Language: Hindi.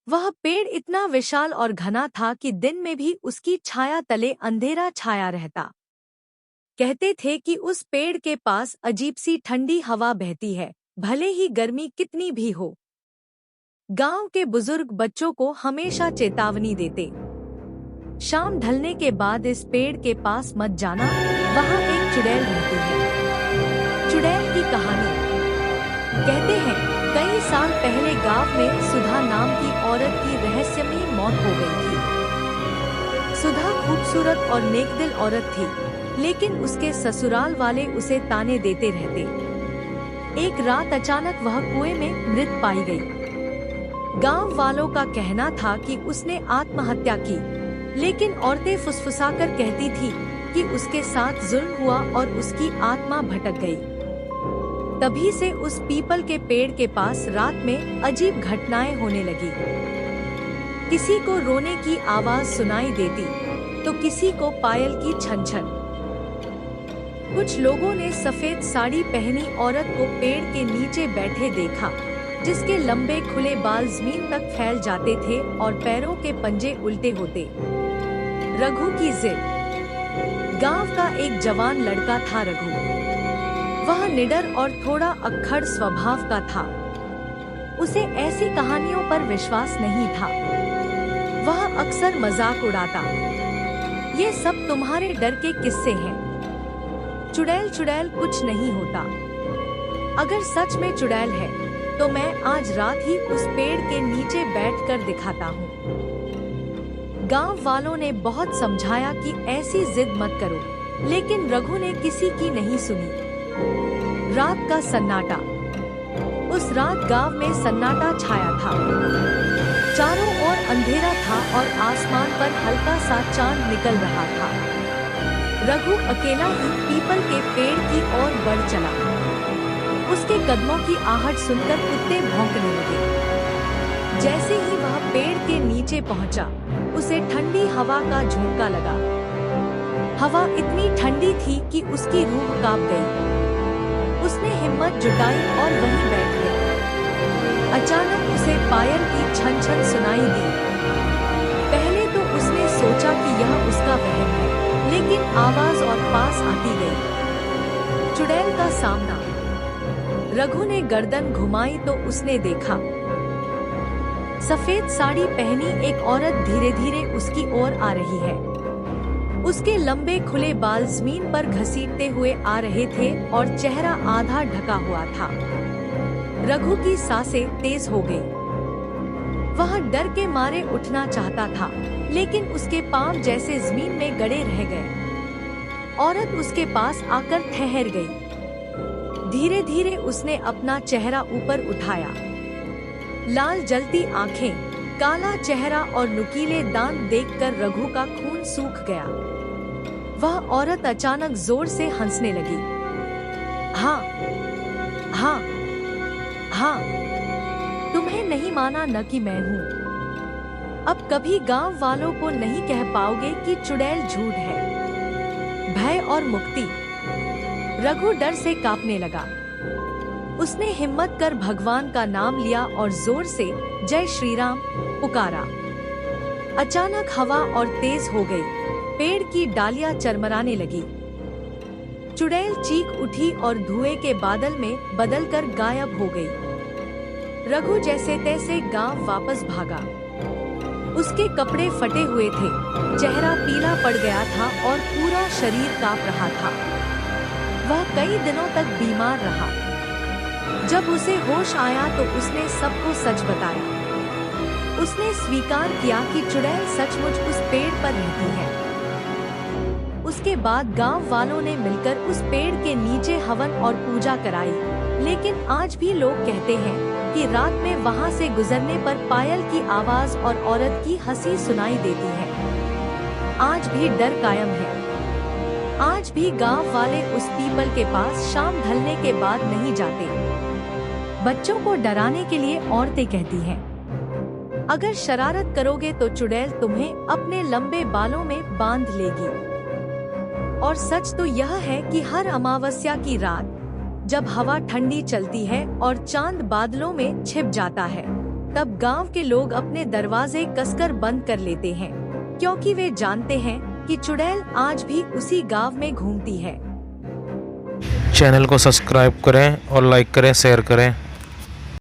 वह पेड़ इतना विशाल और घना था कि दिन में भी उसकी छाया तले अंधेरा छाया रहता। कहते थे कि उस पेड़ के पास अजीब सी ठंडी हवा बहती है, भले ही गर्मी कितनी भी हो। गांव के बुजुर्ग बच्चों को हमेशा चेतावनी देते, शाम ढलने के बाद इस पेड़ के पास मत जाना, वहाँ एक चुड़ैल रहती है। चुड़ैल की कहानी। कहते हैं कई साल पहले गांव में सुधा नाम की औरत की रहस्यमयी मौत हो गई थी। सुधा खूबसूरत और नेकदिल औरत थी, लेकिन उसके ससुराल वाले उसे ताने देते रहते। एक रात अचानक वह कुएं में मृत पाई गई। गांव वालों का कहना था कि उसने आत्महत्या की, लेकिन औरतें फुसफुसाकर कहती थी कि उसके साथ जुल्म हुआ और उसकी आत्मा भटक गई। तभी से उस पीपल के पेड़ के पास रात में अजीब घटनाएं होने लगी। किसी को रोने की आवाज सुनाई देती, तो किसी को पायल की छन छन। कुछ लोगों ने सफेद साड़ी पहनी औरत को पेड़ के नीचे बैठे देखा, जिसके लंबे खुले बाल जमीन तक फैल जाते थे और पैरों के पंजे उल्टे होते। रघु की जिद। गांव का एक जवान लड़का था रघु। वह निडर और थोड़ा अक्खड़ स्वभाव का था। उसे ऐसी कहानियों पर विश्वास नहीं था। वह अक्सर मजाक उड़ाता, ये सब तुम्हारे डर के किस्से हैं। चुड़ैल चुड़ैल कुछ नहीं होता। अगर सच में चुड़ैल है तो मैं आज रात ही उस पेड़ के नीचे बैठकर दिखाता हूँ। गांव वालों ने बहुत समझाया कि ऐसी जिद मत करो, लेकिन रघु ने किसी की नहीं सुनी। रात का सन्नाटा। उस रात गांव में सन्नाटा छाया था। चारों ओर अंधेरा था और आसमान पर हल्का सा चांद निकल रहा था। रघु अकेला ही पीपल के पेड़ की ओर बढ़ चला। उसके कदमों की आहट सुनकर कुत्ते भौंकने लगे। जैसे ही वह पेड़ के नीचे पहुंचा, उसे ठंडी हवा का झोंका लगा। हवा इतनी ठंडी थी कि उसकी रूह कांप गई। उसने हिम्मत जुटाई और वहीं बैठ गया। अचानक उसे पायल की छन छन सुनाई दी। पहले तो उसने सोचा कि यह उसका वहम है, लेकिन आवाज और पास आती गई। चुड़ैल का सामना। रघु ने गर्दन घुमाई तो उसने देखा, सफेद साड़ी पहनी एक औरत धीरे धीरे उसकी ओर आ रही है। उसके लंबे खुले बाल जमीन पर घसीटते हुए आ रहे थे और चेहरा आधा ढका हुआ था। रघु की सांसें तेज हो गई। वह डर के मारे उठना चाहता था, लेकिन उसके पांव जैसे जमीन में गड़े रह गए। औरत उसके पास आकर ठहर गई। धीरे धीरे उसने अपना चेहरा ऊपर उठाया। लाल जलती आंखें, काला चेहरा और नुकीले दांत देखकर रघु का खून सूख गया। वह औरत अचानक जोर से हंसने लगी। हाँ, हाँ, हाँ, तुम्हें नहीं माना न कि मैं हूँ। अब कभी गांव वालों को नहीं कह पाओगे कि चुड़ैल झूठ है। भय और मुक्ति। रघु डर से कांपने लगा। उसने हिम्मत कर भगवान का नाम लिया और जोर से जय श्री राम पुकारा। अचानक हवा और तेज हो गई। पेड़ की डालियां चरमराने लगी। चुड़ैल चीख उठी और धुएं के बादल में बदलकर गायब हो गई। रघु जैसे तैसे गांव वापस भागा। उसके कपड़े फटे हुए थे, चेहरा पीला पड़ गया था और पूरा शरीर कांप रहा था। वह कई दिनों तक बीमार रहा। जब उसे होश आया तो उसने सबको सच बताया। उसने स्वीकार किया कि चुड़ैल सचमुच उस पेड़ पर रहती है। उसके बाद गांव वालों ने मिलकर उस पेड़ के नीचे हवन और पूजा कराई, लेकिन आज भी लोग कहते हैं कि रात में वहां से गुजरने पर पायल की आवाज और औरत की हंसी सुनाई देती है। आज भी डर कायम है। आज भी गांव वाले उस पीपल के पास शाम ढलने के बाद नहीं जाते। बच्चों को डराने के लिए औरतें कहती हैं, अगर शरारत करोगे तो चुड़ैल तुम्हें अपने लंबे बालों में बांध लेगी। और सच तो यह है कि हर अमावस्या की रात, जब हवा ठंडी चलती है और चांद बादलों में छिप जाता है, तब गांव के लोग अपने दरवाजे कसकर बंद कर लेते हैं, क्योंकि वे जानते हैं कि चुड़ैल आज भी उसी गांव में घूमती है। चैनल को सब्सक्राइब करें और लाइक करें, शेयर करें।